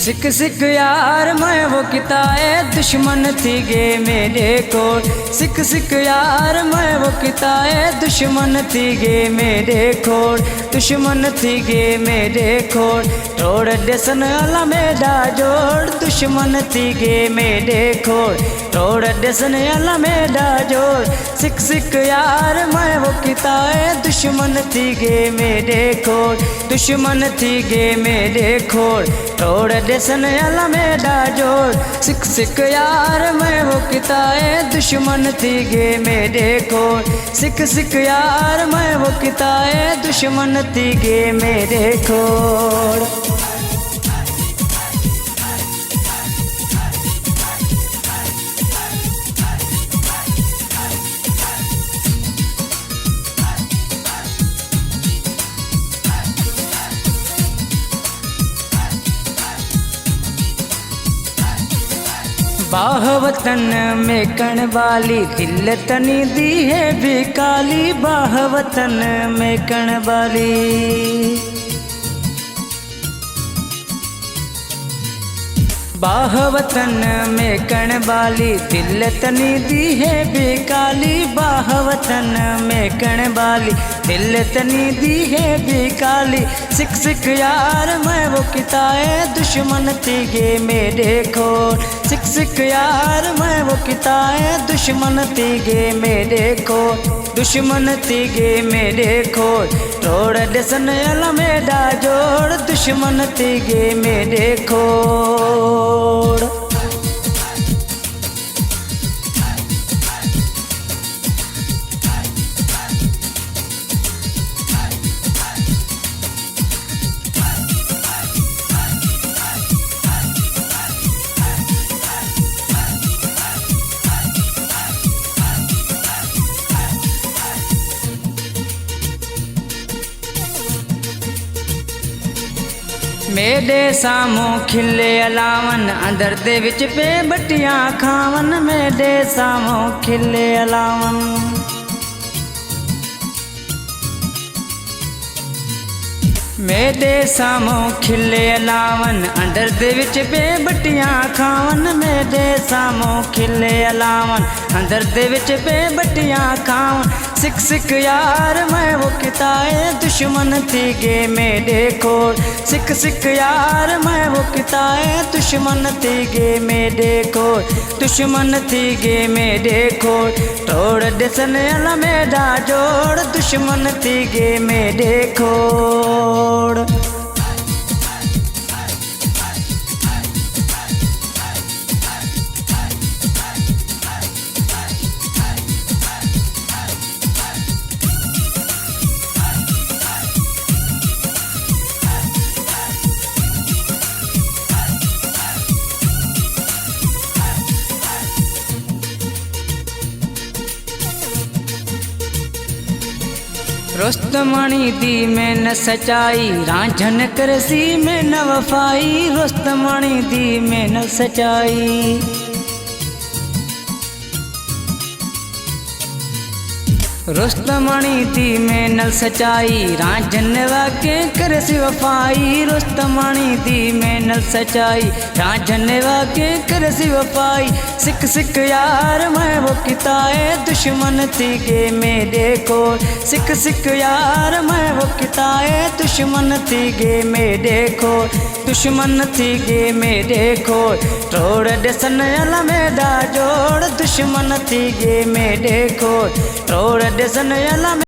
सिक सिक यार मैं वो किताए दुश्मन थी गे मेरे कोल। सिक सिक यार मैं वो किताए दुश्मन थी गे मेरे कोल। दुश्मन थी गे मेरे कोल। तोड़ देसन अला मेरा जोड़ दुश्मन थी गे मेरे कोल। तोड़ देसन अला मेरा जोड़। सिक सिक यार मैं वो किताए दुश्मन थी गे मेरे कोल। दुश्मन थी गे मेरे कोल। तोड़ देसन अला मेरा जोड़। सिक सिक यार मैं वो किताए दुश्मन थी गे मेरे कोल। सिक सिक यार मैं वो किताए दुश्मन थी गे मेरे कोल। बाह वतन में कण वाली दिल तनी दी है भी काली। बाह वतन में कण वाली बाह वतन में कण वाली दिल तनी दी है बेकाली। बाह वतन में कण वाली दिल तनी दी है बेकाली। सिक सिक यार मैं वो किताए दुश्मन थी गे मेरे कोल। सिक सिक यार मैं वो किताए दुश्मन थी गे मेरे कोल। दुश्मन थी गे मेरे कोल। तोड़ देसन अला मेरा जोड़ दुश्मन थी गे मेरे कोल। मेरे सामों खिले अलावन अंदर दे विच पे बटियां खावन। मेरे सामों खिले अलावन मेरे सामों खिले अलावन अंदर दे विच पे बटियां खावन। मेरे सामों खिले अलावन अंदर दे विच पे बटियां खावन। सिक सिक यार मैं वो किताए दुश्मन थी गे मेरे कोल। सिक सिक यार मैं वो किताए दुश्मन थी गे मेरे कोल। दुश्मन थी गे मेरे कोल। तोड़ देसन अला मेरा जोड़ दुश्मन थी गे मेरे कोल। रुस्तमणी दी में न सच्चाई रांझन करसी में न वफाई। रुस्तमणी दी में न सच्चाई रुस्तमणी दी में न सच्चाई रांझन वाके करसी वफाई। रुस्तमणी दी में न सच्चाई रांझन वाके करसी वफाई। सिक सिक यार मैं वो किताए दुश्मन थी गे मेरे कोल। सिक सिक यार मैं वो किताए दुश्मन थी गे मेरे कोल। दुश्मन थी गे मेरे कोल। तोड़ देसन अला मेरा जोड़ दुश्मन थी गे मेरे कोल। तोड़ देसन अला